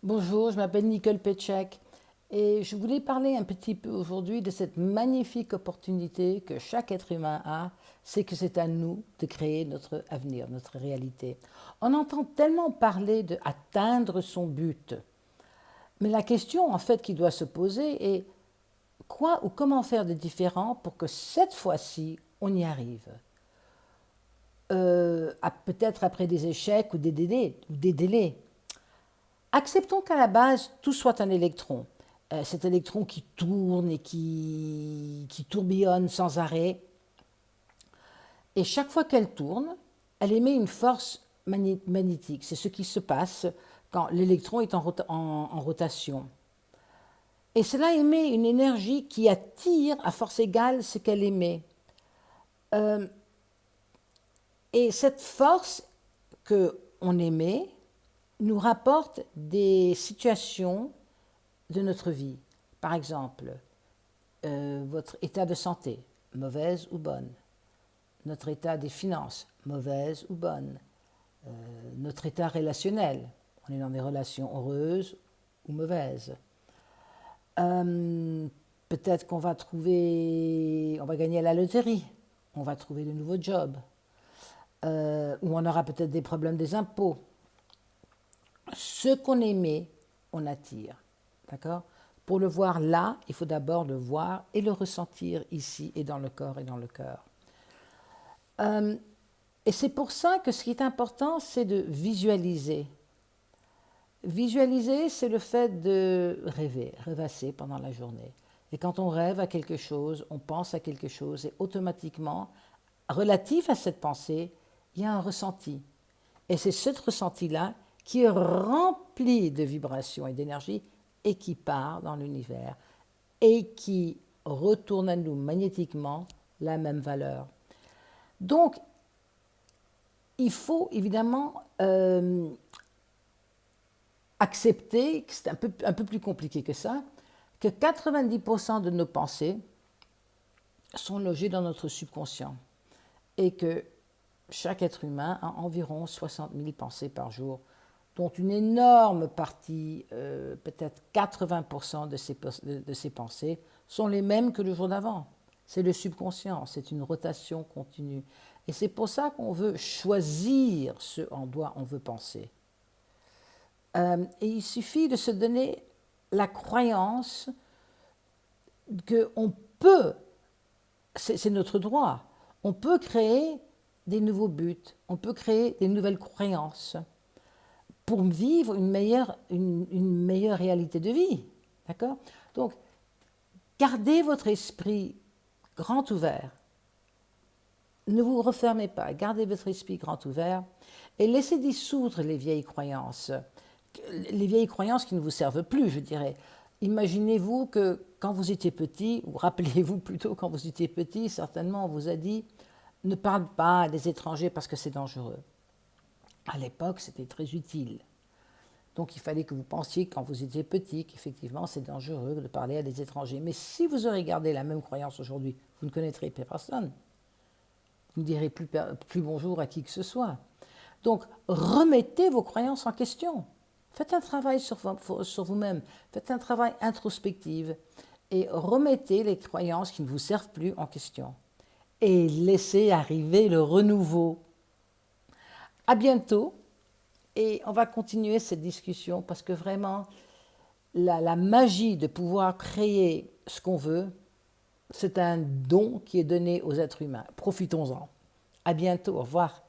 Bonjour, je m'appelle Nicole Petchek et je voulais parler un petit peu aujourd'hui de cette magnifique opportunité que chaque être humain a, c'est que c'est à nous de créer notre avenir, notre réalité. On entend tellement parler de atteindre son but, mais la question en fait qui doit se poser est quoi ou comment faire de différent pour que cette fois-ci on y arrive. Peut-être après des échecs ou des délais. Acceptons qu'à la base, tout soit un électron. Cet électron qui tourne et qui tourbillonne sans arrêt. Et chaque fois qu'elle tourne, elle émet une force magnétique. C'est ce qui se passe quand l'électron est en rotation. Et cela émet une énergie qui attire à force égale ce qu'elle émet. Euh, et cette force qu'on émet nous rapporte des situations de notre vie. Par exemple, votre état de santé, mauvaise ou bonne. Notre état des finances, mauvaise ou bonne. Notre état relationnel, on est dans des relations heureuses ou mauvaises. Peut-être qu'on va trouver, on va gagner à la loterie, on va trouver de nouveaux jobs, ou on aura peut-être des problèmes des impôts. Ce qu'on émet, on attire. D'accord? Pour le voir là, il faut d'abord le voir et le ressentir ici et dans le corps et dans le cœur. Et c'est pour ça que ce qui est important, c'est de visualiser. Visualiser, c'est le fait de rêver, rêvasser pendant la journée. Et quand on rêve à quelque chose, on pense à quelque chose et automatiquement, relatif à cette pensée, il y a un ressenti. Et c'est ce ressenti-là qui est rempli de vibrations et d'énergie et qui part dans l'univers et qui retourne à nous magnétiquement la même valeur. Donc, il faut évidemment accepter, que c'est un peu plus compliqué que ça, que 90% de nos pensées sont logées dans notre subconscient et que chaque être humain a environ 60 000 pensées par jour, dont une énorme partie, peut-être 80% de ces pensées, sont les mêmes que le jour d'avant. C'est le subconscient, c'est une rotation continue. Et c'est pour ça qu'on veut choisir ce en quoi on veut penser. Et il suffit de se donner la croyance qu'on peut, c'est notre droit, on peut créer des nouveaux buts, on peut créer des nouvelles croyances pour vivre une meilleure réalité de vie. D'accord? Donc, gardez votre esprit grand ouvert. Ne vous refermez pas, gardez votre esprit grand ouvert et laissez dissoudre les vieilles croyances qui ne vous servent plus, je dirais. Imaginez-vous que quand vous étiez petit, ou rappelez-vous plutôt quand vous étiez petit, certainement on vous a dit ne parle pas à des étrangers parce que c'est dangereux. À l'époque, c'était très utile. Donc il fallait que vous pensiez quand vous étiez petit qu'effectivement c'est dangereux de parler à des étrangers. Mais si vous aurez gardé la même croyance aujourd'hui, vous ne connaîtrez plus personne. Vous ne direz plus bonjour à qui que ce soit. Donc remettez vos croyances en question. Faites un travail sur vous-même. Faites un travail introspectif et remettez les croyances qui ne vous servent plus en question. Et laissez arriver le renouveau. À bientôt. Et on va continuer cette discussion parce que vraiment, la magie de pouvoir créer ce qu'on veut, c'est un don qui est donné aux êtres humains. Profitons-en. À bientôt. Au revoir.